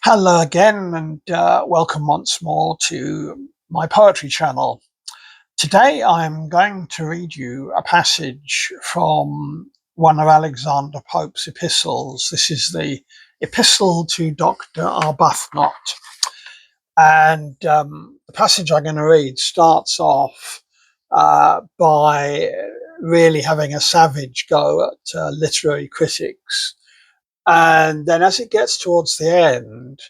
Hello again, and welcome once more to my poetry channel. Today I'm going to read you a passage from one of Alexander Pope's epistles. This is the Epistle to Dr. Arbuthnot. And the passage I'm going to read starts off by really having a savage go at literary critics. And then as it gets towards the end,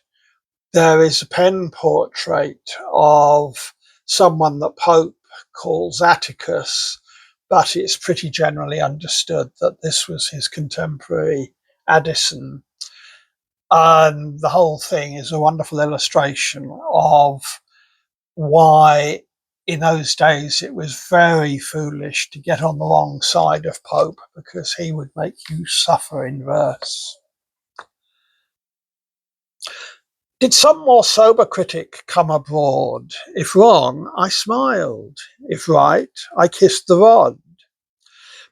there is a pen portrait of someone that Pope calls Atticus, but it's pretty generally understood that this was his contemporary Addison. And the whole thing is a wonderful illustration of why in those days it was very foolish to get on the wrong side of Pope, because he would make you suffer in verse. Did some more sober critic come abroad? If wrong, I smiled. If right, I kissed the rod.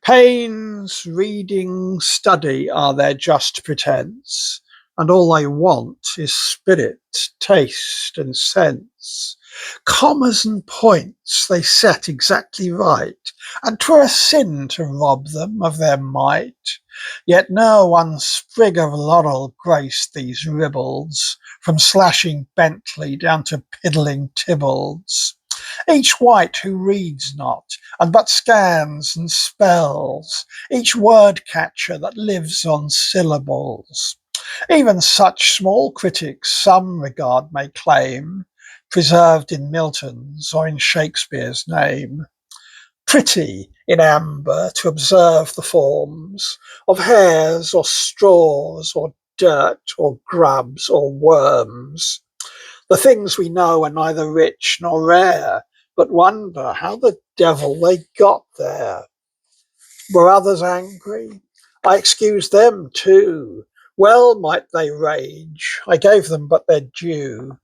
Pains, reading, study are their just pretence, and all they want is spirit, taste, and sense. Commas and points they set exactly right, and 'twere a sin to rob them of their might. Yet no one sprig of laurel graced these ribbalds, from slashing Bentley down to piddling Tybbalds. Each wight who reads not, and but scans and spells, each word catcher that lives on syllables. Even such small critics some regard may claim, preserved in Milton's or in Shakespeare's name. Pretty in amber to observe the forms of hairs or straws or dirt or grubs or worms. The things we know are neither rich nor rare, but wonder how the devil they got there. Were others angry? I excuse them too. Well might they rage, I gave them but their due.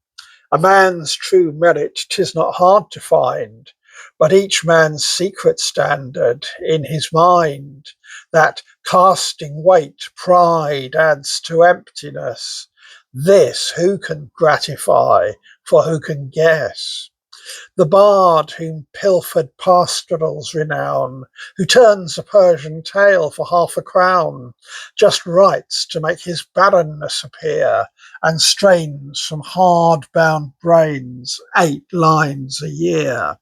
A man's true merit 'tis not hard to find, but each man's secret standard in his mind, that casting weight pride adds to emptiness. This who can gratify, for who can guess? The bard whom pilfered pastorals renown, who turns a Persian tale for half a crown, just writes to make his barrenness appear, and strains from hard-bound brains 8 lines a year.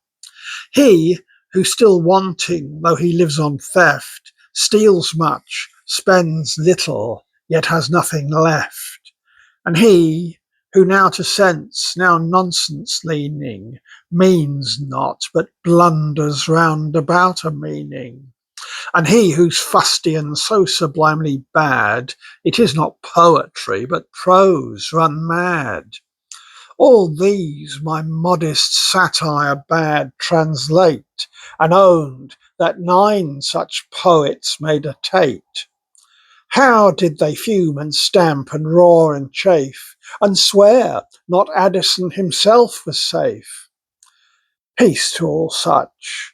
He who, still wanting though he lives on theft, steals much, spends little, yet has nothing left. And he who now to sense, now nonsense leaning, means not, but blunders round about a meaning. And he whose fustian so sublimely bad, it is not poetry, but prose run mad. All these my modest satire bade translate, and owned that 9 such poets made a Tate. How did they fume and stamp and roar and chafe, and swear not Addison himself was safe? Peace to all such.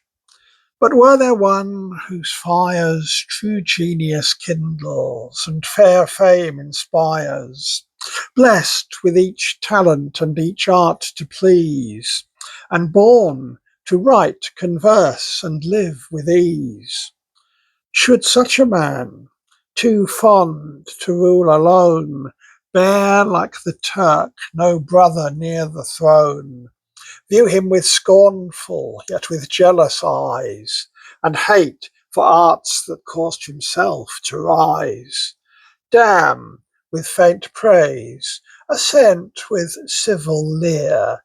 But were there one whose fires true genius kindles, and fair fame inspires, blessed with each talent and each art to please, and born to write, converse, and live with ease? Should such a man, too fond to rule alone, bear like the Turk no brother near the throne, view him with scornful yet with jealous eyes, and hate for arts that caused himself to rise? Damn with faint praise, assent with civil leer,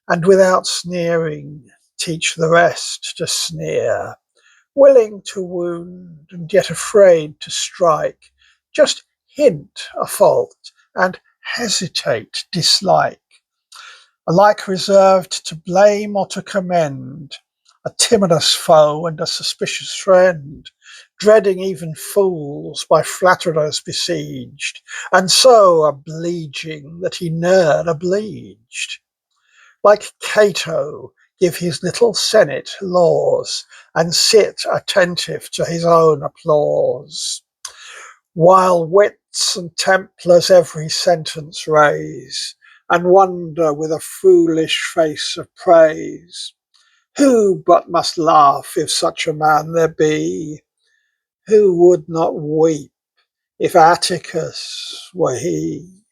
and without sneering teach the rest to sneer. Willing to wound and yet afraid to strike, just hint a fault and hesitate dislike. Alike reserved to blame or to commend, a timorous foe and a suspicious friend, dreading even fools by flatterers besieged, and so obliging that he ne'er obliged. Like Cato, give his little senate laws, and sit attentive to his own applause. While wit Priests and Templars every sentence raise, and wonder with a foolish face of praise. Who but must laugh if such a man there be? Who would not weep if Atticus were he?